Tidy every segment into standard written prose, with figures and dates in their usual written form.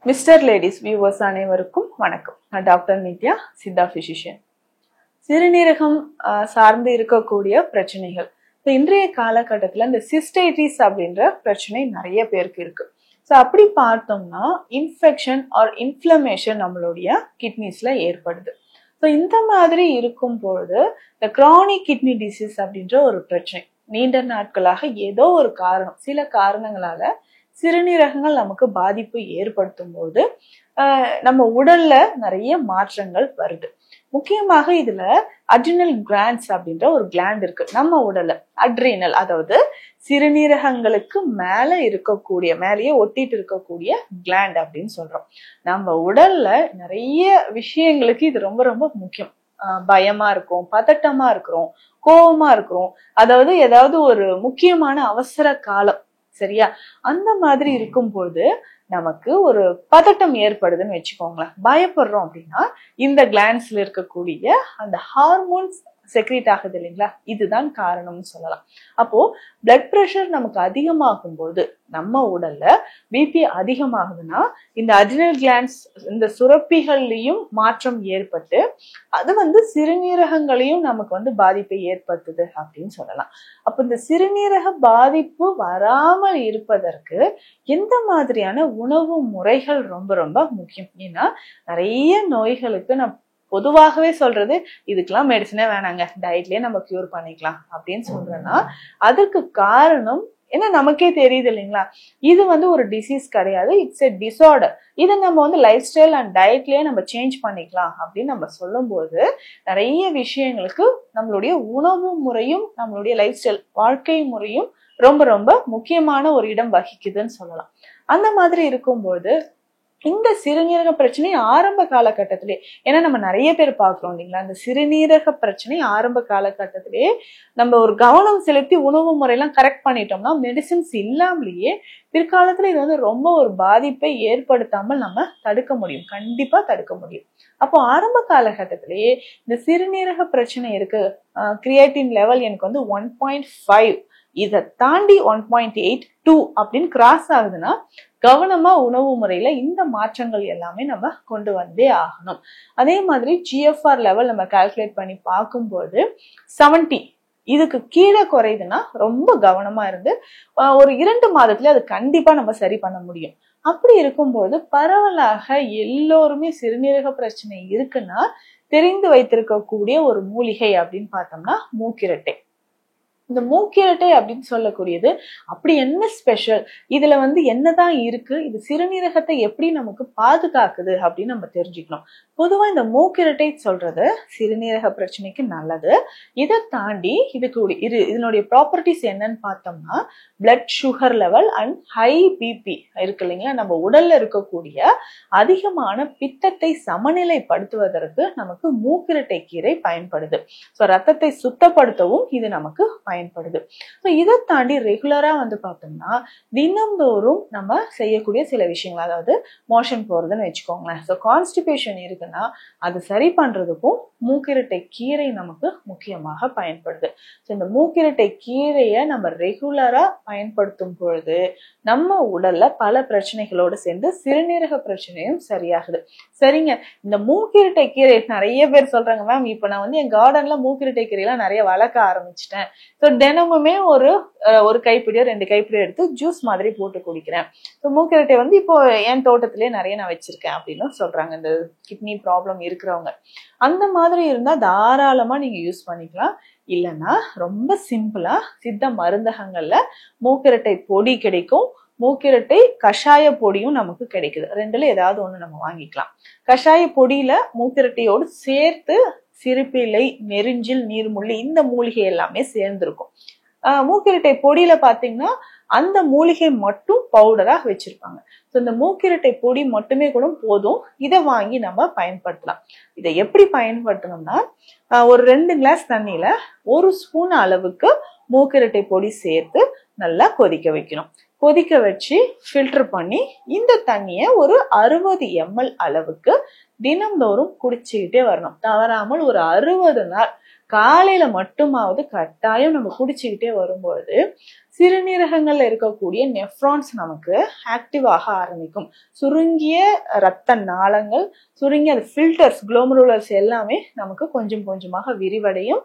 Mister ladies viewers அனைவருக்கும் வணக்கம். நான் டாக்டர் நித்யா, சித்தா பிசிஷியன். சிறுநீரகம் சார்ந்து இருக்கக்கூடிய பிரச்சனைகள் இப்போ இன்றைய காலகட்டத்தில் இந்த சிஸ்டைட்டிஸ் அப்படின்ற பிரச்சனை நிறைய பேருக்கு இருக்கு. ஸோ அப்படி பார்த்தோம்னா இன்ஃபெக்ஷன் ஆர் இன்ஃப்ளமேஷன் நம்மளுடைய கிட்னிஸ்ல ஏற்படுது. ஸோ இந்த மாதிரி இருக்கும் பொழுது இந்த கிரானிக் கிட்னி டிசீஸ் அப்படின்ற ஒரு பிரச்சனை நீண்ட நாட்களாக ஏதோ ஒரு காரணம், சில காரணங்களால சிறுநீரகங்கள் நமக்கு பாதிப்பு ஏற்படுத்தும் போது நம்ம உடல்ல நிறைய மாற்றங்கள் வருது. முக்கியமாக இதுல அட்ரினல் கிளாண்ட்ஸ் அப்படின்ற ஒரு கிளாண்ட் இருக்கு நம்ம உடல்ல. அட்ரினல் அதாவது சிறுநீரகங்களுக்கு மேலேயே ஒட்டிட்டு இருக்கக்கூடிய கிளாண்ட் அப்படின்னு சொல்றோம். நம்ம உடல்ல நிறைய விஷயங்களுக்கு இது ரொம்ப ரொம்ப முக்கியம். பயமா இருக்கும், பதட்டமா இருக்கிறோம், கோபமா இருக்கிறோம், அதாவது ஏதாவது ஒரு முக்கியமான அவசர காலம், சரியா, அந்த மாதிரி இருக்கும்போது நமக்கு ஒரு பதட்டம் ஏற்படுதுன்னு வச்சுக்கோங்களேன், பயப்படுறோம் அப்படின்னா இந்த கிளாண்ட்ஸ்ல இருக்கக்கூடிய அந்த ஹார்மோன்ஸ் செக்ரீட் ஆகுது இல்லைங்களா, இதுதான் காரணம்னு சொல்லலாம். அப்போ பிளட் பிரஷர் நமக்கு அதிகமாகும் போது நம்ம உடல்ல பிபி அதிகமாகுதுன்னா இந்த அட்ரினல் கிளாண்ட்ஸ் இந்த சுரப்பிகள்லயும் மாற்றம் ஏற்பட்டு அது சிறுநீரகங்களையும் நமக்கு பாதிப்பை ஏற்படுத்துது அப்படின்னு சொல்லலாம். அப்ப இந்த சிறுநீரக பாதிப்பு வராமல் இருப்பதற்கு எந்த மாதிரியான உணவு முறைகள் ரொம்ப ரொம்ப முக்கியம்? ஏன்னா நிறைய நோய்களுக்கு நான் பொதுவாகவே சொல்றது இதுக்கெல்லாம் மெடிசனே வேணாங்க, டயட்லயே நம்ம கியூர் பண்ணிக்கலாம் அப்படின்னு சொல்றேன்னா அதுக்கு காரணம் ஏன்னா நமக்கே தெரியுது இல்லைங்களா, இது ஒரு டிசீஸ் கிடையாது, இட்ஸ் எ டிசார்டர். இதை நம்ம லைஃப் ஸ்டைல் அண்ட் டயட்லயே நம்ம சேஞ்ச் பண்ணிக்கலாம் அப்படின்னு நம்ம சொல்லும் போது நிறைய விஷயங்களுக்கு நம்மளுடைய உணவு முறையும் நம்மளுடைய லைஃப் ஸ்டைல் வாழ்க்கை முறையும் ரொம்ப ரொம்ப முக்கியமான ஒரு இடம் வகிக்குதுன்னு சொல்லலாம். அந்த மாதிரி இருக்கும்போது இந்த சிறுநீரக பிரச்சனை ஆரம்ப காலகட்டத்திலே, ஏன்னா நம்ம நிறைய பேர் பாக்குறோம் இல்லைங்களா, இந்த சிறுநீரக பிரச்சனை ஆரம்ப காலகட்டத்திலேயே நம்ம ஒரு கவனம் செலுத்தி உணவு முறையெல்லாம் கரெக்ட் பண்ணிட்டோம்னா மெடிசின்ஸ் இல்லாமலேயே பிற்காலத்துல இது ரொம்ப ஒரு பாதிப்பை ஏற்படுத்தாமல் நம்ம தடுக்க முடியும், கண்டிப்பா தடுக்க முடியும். அப்போ ஆரம்ப காலகட்டத்திலேயே இந்த சிறுநீரக பிரச்சனை இருக்கு, கிரியேட்டின் லெவல் எனக்கு 1.5, இதை தாண்டி 1.82 அப்படின்னு கிராஸ் ஆகுதுன்னா கவனமா உணவு முறையில இந்த மாற்றங்கள் எல்லாமே நம்ம கொண்டு வந்தே ஆகணும். அதே மாதிரி GFR லெவல் நம்ம கால்குலேட் பண்ணி பார்க்கும்போது 70 இதுக்கு கீழே குறையுதுன்னா ரொம்ப கவனமா இருந்து ஒரு 2 மாதத்துல அது கண்டிப்பா நம்ம சரி பண்ண முடியும். அப்படி இருக்கும்போது பரவலாக எல்லோருமே சிறுநீரக பிரச்சனை இருக்குன்னா தெரிந்து வைத்திருக்கக்கூடிய ஒரு மூலிகை அப்படின்னு பார்த்தோம்னா மூக்கிரட்டை. இந்த மூக்கிரட்டை அப்படின்னு சொல்லக்கூடியது அப்படி என்ன ஸ்பெஷல், இதுல என்னதான் இருக்கு, இது சிறுநீரகத்தை எப்படி நமக்கு பாதுகாக்குது அப்படின்னு நம்ம தெரிஞ்சுக்கணும். பொதுவா இந்த மூக்கிரட்டை சொல்றது சிறுநீரக பிரச்சனைக்கு நல்லது. இதை தாண்டி இதனுடைய ப்ராப்பர்ட்டிஸ் என்னன்னு பார்த்தோம்னா blood sugar level and high BP இருக்கு இல்லைங்களா, நம்ம உடல்ல இருக்கக்கூடிய அதிகமான பித்தத்தை சமநிலைப்படுத்துவதற்கு நமக்கு மூக்கிரட்டை கீரை பயன்படுது. ஸோ ரத்தத்தை சுத்தப்படுத்தவும் இது நமக்கு பயன்படுது. இதை தாண்டி ரெகுலரா பார்த்தோம்னா தினம்தோறும் நம்ம செய்யக்கூடிய சில விஷயங்கள், அதாவது மோஷன் போறதுன்னு வச்சுக்கோங்களேன். ஸோ கான்ஸ்டிபேஷன் இருக்குன்னா அது சரி பண்றதுக்கும் மூக்கிரட்டை கீரை நமக்கு முக்கியமாக பயன்படுது. ஸோ இந்த மூக்கிரட்டை கீரையை நம்ம ரெகுலரா பயன்படுத்தும் பொழுது நம்ம உடல்ல பல பிரச்சனைகளோடு சேர்ந்து சிறுநீரக பிரச்சனையும் சரியாகுது. சரிங்க, இந்த மூக்கிரட்டை கீரை நிறைய பேர் சொல்றாங்க, மேம் இப்ப நான் என் கார்டன்ல மூக்கிரட்டை கீரையெல்லாம் நிறைய வளர்க்க ஆரம்பிச்சிட்டேன், தினமுமே ஒரு கைப்பிடியோ 2 கைப்பிடியோ எடுத்து ஜூஸ் மாதிரி போட்டு குடிக்கிறேன். மூக்கிரட்டை இப்போ என் தோட்டத்திலேயே நிறைய நான் வச்சிருக்கேன் அப்படின்னு சொல்றாங்க இந்த கிட்னி ப்ராப்ளம் இருக்கிறவங்க. அந்த மாதிரி இருந்தா தாராளமா நீங்க யூஸ் பண்ணிக்கலாம். இல்லைன்னா ரொம்ப சிம்பிளா சித்த மருந்தகங்கள்ல மூக்கிரட்டை பொடி கிடைக்கும், மூக்கிரட்டை கஷாய பொடியும் நமக்கு கிடைக்குது. ரெண்டுல ஏதாவது ஒண்ணு நம்ம வாங்கிக்கலாம். கஷாய பொடியில மூக்கிரட்டையோடு சேர்த்து சிறுப்பிலை, நெருஞ்சில், நீர்முள்ளி இந்த மூலிகை எல்லாமே சேர்ந்திருக்கும். மூக்கிரட்டை பொடியில பாத்தீங்கன்னா அந்த மூலிகை மட்டும் பவுடரா வச்சிருப்பாங்க. இந்த மூக்கிரட்டை பொடி மட்டுமே கூட போதும், இதை வாங்கி நம்ம பயன்படுத்தலாம். இதை எப்படி பயன்படுத்தணும்னா ஒரு 2 கிளாஸ் தண்ணியில 1 ஸ்பூன் அளவுக்கு மூக்கிரட்டை பொடி சேர்த்து நல்லா கொதிக்க வைக்கணும். கொதிக்க வச்சு ஃபில்டர் பண்ணி இந்த தண்ணியை ஒரு 60 ml அளவுக்கு தினம்தோறும் குடிச்சுக்கிட்டே வரணும். தவறாமல் ஒரு 60 நாள் காலையில மட்டுமாவது கட்டாயம் நம்ம குடிச்சுக்கிட்டே வரும்பொழுது சிறுநீரகங்கள்ல இருக்கக்கூடிய நெஃப்ரான்ஸ் நமக்கு ஆக்டிவ் ஆக ஆரம்பிக்கும். சுருங்கிய இரத்த நாளங்கள், சுருங்கிய அந்த ஃபில்டர்ஸ், குளோமருலர்ஸ் எல்லாமே நமக்கு கொஞ்சம் கொஞ்சமாக விரிவடையும்.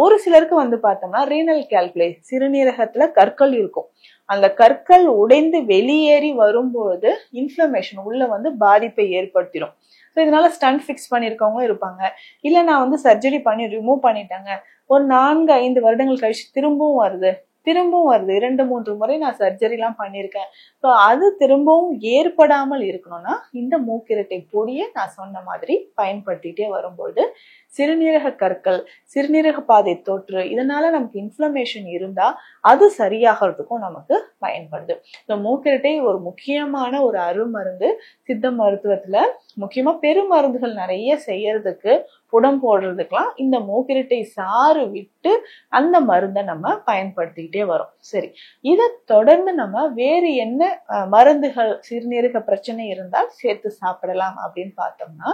ஒரு சிலருக்கு பார்த்தோம்னா ரீனல் கால்குலை, சிறுநீரகத்துல கற்கள் இருக்கும். அந்த கற்கள் உடைந்து வெளியேறி வரும்பொழுது இன்ஃப்ளமேஷன் உள்ள பாதிப்பை ஏற்படுத்திடும். இதனால ஸ்டண்ட் ஃபிக்ஸ் பண்ணிருக்கவங்க இருப்பாங்க. இல்ல நான் சர்ஜரி பண்ணி ரிமூவ் பண்ணிட்டாங்க, ஒரு 4-5 வருடங்கள் கழிச்சு திரும்பவும் வருது 2-3 முறை நான் சர்ஜரி எல்லாம் பண்ணிருக்கேன். அது திரும்பவும் ஏற்படாமல் இருக்கணும்னா இந்த மூக்கிரட்டை பொடியை நான் சொன்ன மாதிரி பயன்படுத்திட்டே வரும்போது சிறுநீரக கற்கள், சிறுநீரக பாதை தொற்று, இதனால நமக்கு இன்ஃப்ளமேஷன் இருந்தா அது சரியாகிறதுக்கும் நமக்கு பயன்படுது. இந்த மூக்கிரட்டை ஒரு முக்கியமான ஒரு அருமருந்து. சித்த மருத்துவத்துல முக்கியமா பெருமருந்துகள் நிறைய செய்யறதுக்கு, புடம் போடுறதுக்கெல்லாம் இந்த மூக்கிரட்டை சாறு விட்டு அந்த மருந்தை நம்ம பயன்படுத்திக்கிட்டே வரோம். சரி, இதை தொடர்ந்து நம்ம வேறு என்ன மருந்துகள் சிறுநீரக பிரச்சனை இருந்தால் சேர்த்து சாப்பிடலாம் அப்படின்னு பார்த்தோம்னா,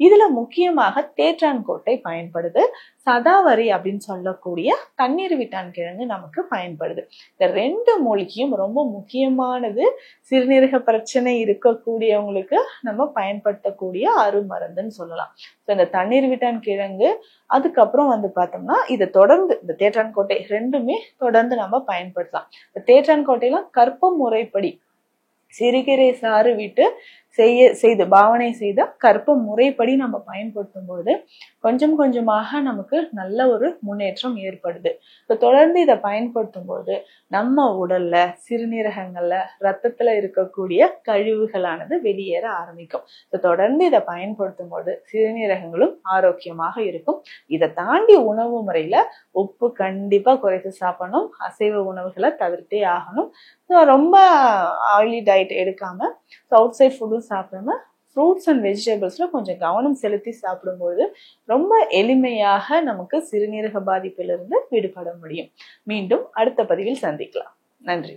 இதுல முக்கியமாக தேற்றான் கோட்டை பயன்படுது. சதாவரி அப்படின்னு சொல்லக்கூடிய தண்ணீர் விட்டான் கிழங்கு நமக்கு பயன்படுது. இந்த 2 மூலிகையும் ரொம்ப முக்கியமானது. சிறுநீரக பிரச்சனை இருக்கக்கூடியவங்களுக்கு நம்ம பயன்படுத்தக்கூடிய அருமருந்துன்னு சொல்லலாம். இந்த தண்ணீர் விட்டான் கிழங்கு, அதுக்கப்புறம் பார்த்தோம்னா இதை தொடர்ந்து இந்த தேற்றான் கோட்டை ரெண்டுமே தொடர்ந்து நம்ம பயன்படுத்தலாம். இந்த தேற்றான் கோட்டையெல்லாம் கற்ப முறைப்படி சிறுகீரை சாறு விட்டு செய்து பாவனை செய்த கற்ப முறைப்படி நம்ம பயன்படுத்தும் போது கொஞ்சம் கொஞ்சமாக நமக்கு நல்ல ஒரு முன்னேற்றம் ஏற்படுது. தொடர்ந்து இதை பயன்படுத்தும் போது நம்ம உடல்ல, சிறுநீரகங்கள்ல, ரத்தத்துல இருக்கக்கூடிய கழிவுகளானது வெளியேற ஆரம்பிக்கும். தொடர்ந்து இதை பயன்படுத்தும் போது சிறுநீரகங்களும் ஆரோக்கியமாக இருக்கும். இதை தாண்டி உணவு முறையில உப்பு கண்டிப்பா குறைத்து சாப்பிடணும். அசைவ உணவுகளை தவிர்த்தே ஆகணும். ரொம்ப ஆயிலி டயட் எடுக்காம, அவுட் சைட் ஃபுட்டும் சாப்பிடாம, ஃப்ரூட்ஸ் அண்ட் வெஜிடபிள்ஸ்ல கொஞ்சம் கவனம் செலுத்தி சாப்பிடும்போது ரொம்ப எளிமையாக நமக்கு சிறுநீரக பாதிப்பிலிருந்து விடுபட முடியும். மீண்டும் அடுத்த பதிவில் சந்திக்கலாம். நன்றி.